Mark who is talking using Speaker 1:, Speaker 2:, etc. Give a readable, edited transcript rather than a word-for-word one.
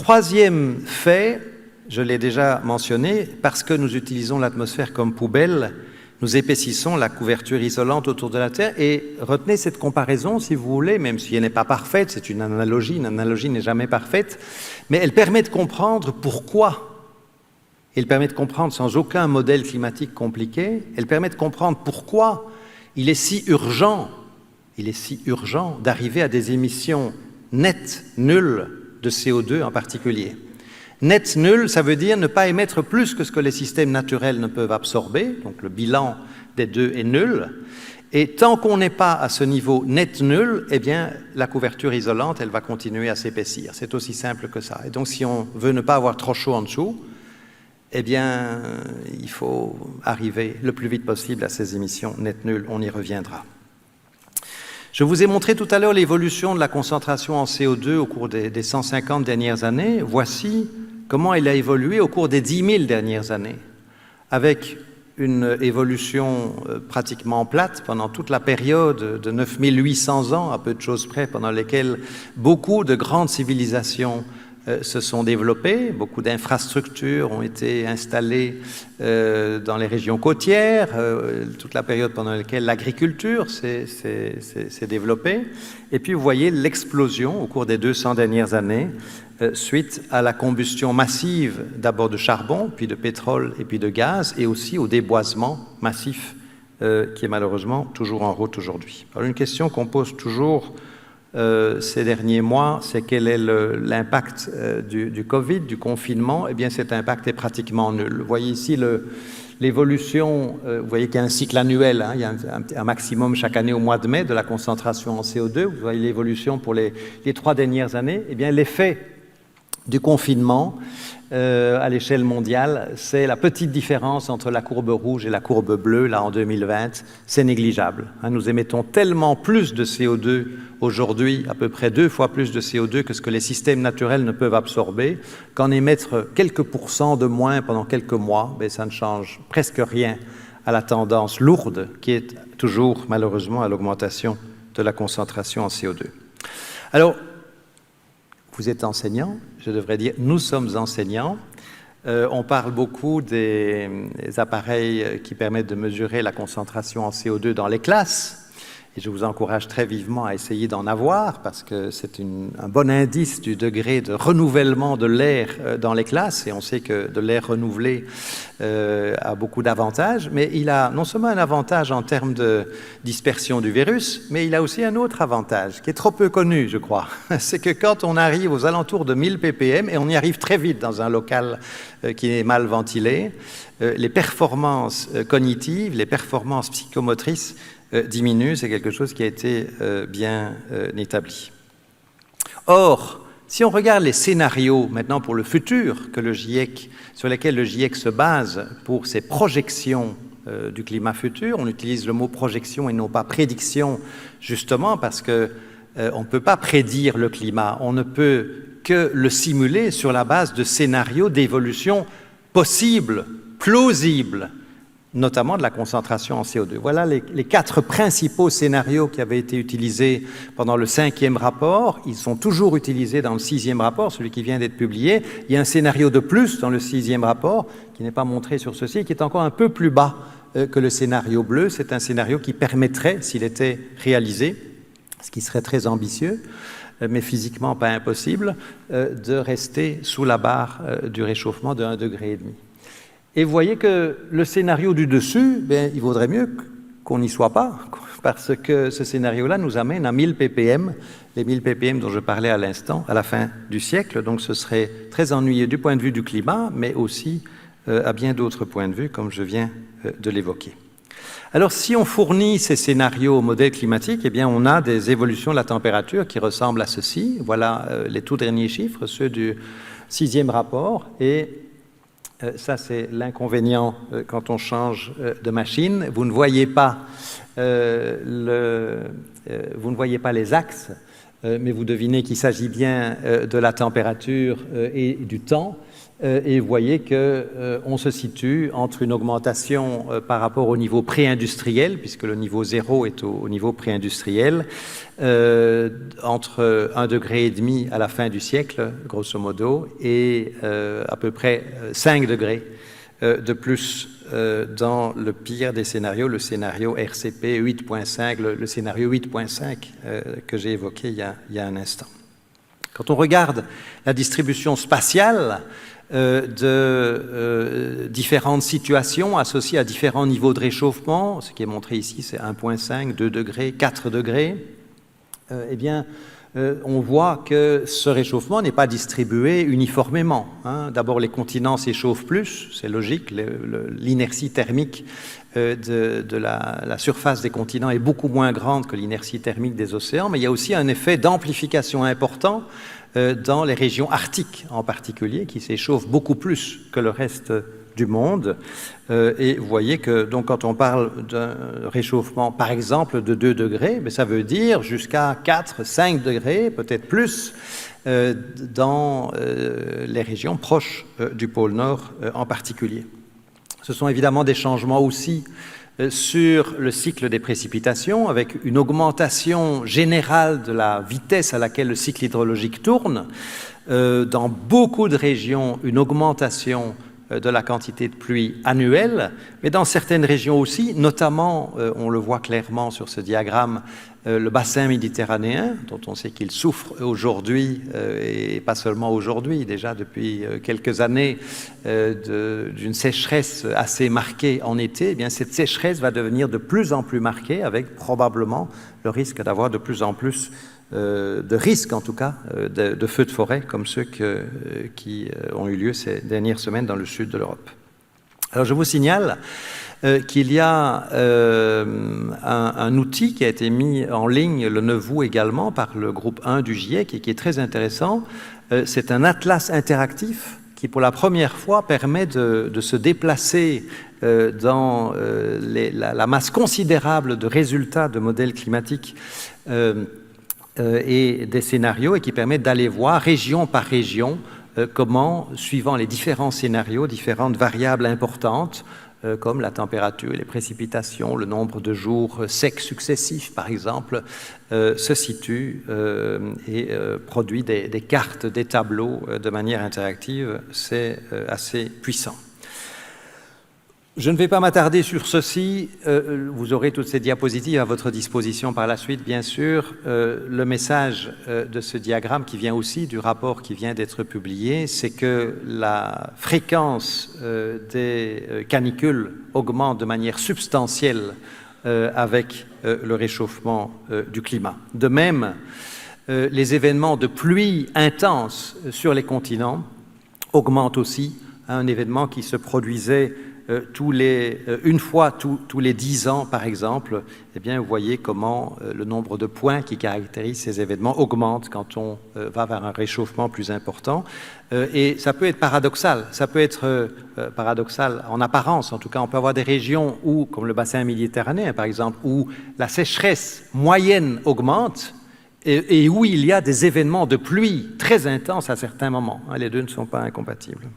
Speaker 1: Troisième fait, je l'ai déjà mentionné, parce que nous utilisons l'atmosphère comme poubelle, nous épaississons la couverture isolante autour de la Terre. Et retenez cette comparaison, si vous voulez, même si elle n'est pas parfaite, c'est une analogie n'est jamais parfaite, mais elle permet de comprendre pourquoi. Elle permet de comprendre sans aucun modèle climatique compliqué, elle permet de comprendre pourquoi il est si urgent d'arriver à des émissions nettes, nulles, de CO2 en particulier. Net nul, ça veut dire ne pas émettre plus que ce que les systèmes naturels ne peuvent absorber, donc le bilan des deux est nul. Et tant qu'on n'est pas à ce niveau net nul, eh bien, la couverture isolante, elle va continuer à s'épaissir. C'est aussi simple que ça. Et donc, si on veut ne pas avoir trop chaud en dessous, eh bien, il faut arriver le plus vite possible à ces émissions net nulles. On y reviendra. Je vous ai montré tout à l'heure l'évolution de la concentration en CO2 au cours des 150 dernières années. Voici comment elle a évolué au cours des 10 000 dernières années, avec une évolution pratiquement plate pendant toute la période de 9800 ans, à peu de choses près, pendant lesquelles beaucoup de grandes civilisations se sont développées, beaucoup d'infrastructures ont été installées dans les régions côtières, toute la période pendant laquelle l'agriculture s'est développée. Et puis vous voyez l'explosion au cours des 200 dernières années suite à la combustion massive d'abord de charbon, puis de pétrole et puis de gaz, et aussi au déboisement massif qui est malheureusement toujours en route aujourd'hui. Alors une question qu'on pose toujours ces derniers mois, c'est quel est l'impact du Covid, du confinement? Eh bien cet impact est pratiquement nul. Vous voyez ici l'évolution, vous voyez qu'il y a un cycle annuel, hein, il y a un maximum chaque année au mois de mai de la concentration en CO2, vous voyez l'évolution pour les 3 dernières années. Eh bien l'effet du confinement à l'échelle mondiale, c'est la petite différence entre la courbe rouge et la courbe bleue, là en 2020, c'est négligeable. Hein, nous émettons tellement plus de CO2 aujourd'hui, à peu près 2 fois plus de CO2 que ce que les systèmes naturels ne peuvent absorber, qu'en émettre quelques pourcents de moins pendant quelques mois, ben, ça ne change presque rien à la tendance lourde qui est toujours malheureusement à l'augmentation de la concentration en CO2. Alors, vous êtes enseignant, je devrais dire, nous sommes enseignants. On parle beaucoup des appareils qui permettent de mesurer la concentration en CO2 dans les classes. Et je vous encourage très vivement à essayer d'en avoir parce que c'est un bon indice du degré de renouvellement de l'air dans les classes. Et on sait que de l'air renouvelé a beaucoup d'avantages, mais il a non seulement un avantage en termes de dispersion du virus, mais il a aussi un autre avantage qui est trop peu connu, je crois. C'est que quand on arrive aux alentours de 1000 ppm, et on y arrive très vite dans un local qui est mal ventilé, les performances cognitives, les performances psychomotrices diminue, c'est quelque chose qui a été bien établi. Or, si on regarde les scénarios maintenant pour le futur que le GIEC, sur lesquels le GIEC se base pour ses projections du climat futur, on utilise le mot projection et non pas prédiction, justement parce que on ne peut pas prédire le climat, on ne peut que le simuler sur la base de scénarios d'évolution possibles, plausibles, notamment de la concentration en CO2. Voilà les 4 principaux scénarios qui avaient été utilisés pendant le 5e rapport. Ils sont toujours utilisés dans le 6e rapport, celui qui vient d'être publié. Il y a un scénario de plus dans le 6e rapport, qui n'est pas montré sur ceci, qui est encore un peu plus bas que le scénario bleu. C'est un scénario qui permettrait, s'il était réalisé, ce qui serait très ambitieux, mais physiquement pas impossible, de rester sous la barre du réchauffement de 1,5 degré. Et vous voyez que le scénario du dessus, ben, il vaudrait mieux qu'on n'y soit pas, parce que ce scénario-là nous amène à 1000 ppm, les 1000 ppm dont je parlais à l'instant, à la fin du siècle. Donc ce serait très ennuyeux du point de vue du climat, mais aussi à bien d'autres points de vue, comme je viens de l'évoquer. Alors si on fournit ces scénarios au modèle climatique, eh bien on a des évolutions de la température qui ressemblent à ceci. Voilà les tout derniers chiffres, ceux du 6e rapport, et ça, c'est l'inconvénient quand on change de machine. Vous ne voyez pas les axes mais vous devinez qu'il s'agit bien de la température et du temps. Et vous voyez qu'on se situe entre une augmentation par rapport au niveau pré-industriel, puisque le niveau 0 est au niveau pré-industriel, entre 1,5 degré à la fin du siècle, grosso modo, et à peu près 5 degrés de plus dans le pire des scénarios, le scénario RCP 8.5, le scénario 8.5 que j'ai évoqué il y a un instant. Quand on regarde la distribution spatiale de différentes situations associées à différents niveaux de réchauffement, ce qui est montré ici, c'est 1,5, 2 degrés, 4 degrés, eh bien, on voit que ce réchauffement n'est pas distribué uniformément. D'abord, les continents s'échauffent plus, c'est logique, l'inertie thermique de la surface des continents est beaucoup moins grande que l'inertie thermique des océans, mais il y a aussi un effet d'amplification important dans les régions arctiques en particulier, qui s'échauffent beaucoup plus que le reste du monde. Et vous voyez que donc, quand on parle d'un réchauffement, par exemple, de 2 degrés, mais ça veut dire jusqu'à 4, 5 degrés, peut-être plus, dans les régions proches du pôle Nord en particulier. Ce sont évidemment des changements aussi sur le cycle des précipitations, avec une augmentation générale de la vitesse à laquelle le cycle hydrologique tourne. Dans beaucoup de régions, une augmentation de la quantité de pluie annuelle, mais dans certaines régions aussi, notamment, on le voit clairement sur ce diagramme, le bassin méditerranéen, dont on sait qu'il souffre aujourd'hui, et pas seulement aujourd'hui, déjà depuis quelques années, d'une sécheresse assez marquée en été. Eh bien, cette sécheresse va devenir de plus en plus marquée, avec probablement le risque d'avoir de plus en plus de risques, en tout cas, de feux de forêt, comme ceux qui ont eu lieu ces dernières semaines dans le sud de l'Europe. Alors, je vous signale qu'il y a un outil qui a été mis en ligne le 9 août également par le groupe 1 du GIEC et qui est très intéressant. C'est un atlas interactif qui, pour la première fois, permet de se déplacer dans la masse considérable de résultats de modèles climatiques et des scénarios, et qui permet d'aller voir région par région comment, suivant les différents scénarios, différentes variables importantes, comme la température, les précipitations, le nombre de jours secs successifs, par exemple, se situent et produit des cartes, des tableaux de manière interactive. C'est assez puissant. Je ne vais pas m'attarder sur ceci. Vous aurez toutes ces diapositives à votre disposition par la suite, bien sûr. Le message de ce diagramme, qui vient aussi du rapport qui vient d'être publié, c'est que la fréquence des canicules augmente de manière substantielle avec le réchauffement du climat. De même, les événements de pluie intense sur les continents augmentent aussi. Un événement qui se produisait une fois tous les 10 ans, par exemple, eh bien, vous voyez comment le nombre de points qui caractérisent ces événements augmente quand on va vers un réchauffement plus important. Et ça peut être paradoxal. Ça peut être paradoxal en apparence. En tout cas, on peut avoir des régions où, comme le bassin méditerranéen, par exemple, où la sécheresse moyenne augmente et où il y a des événements de pluie très intenses à certains moments. Les deux ne sont pas incompatibles.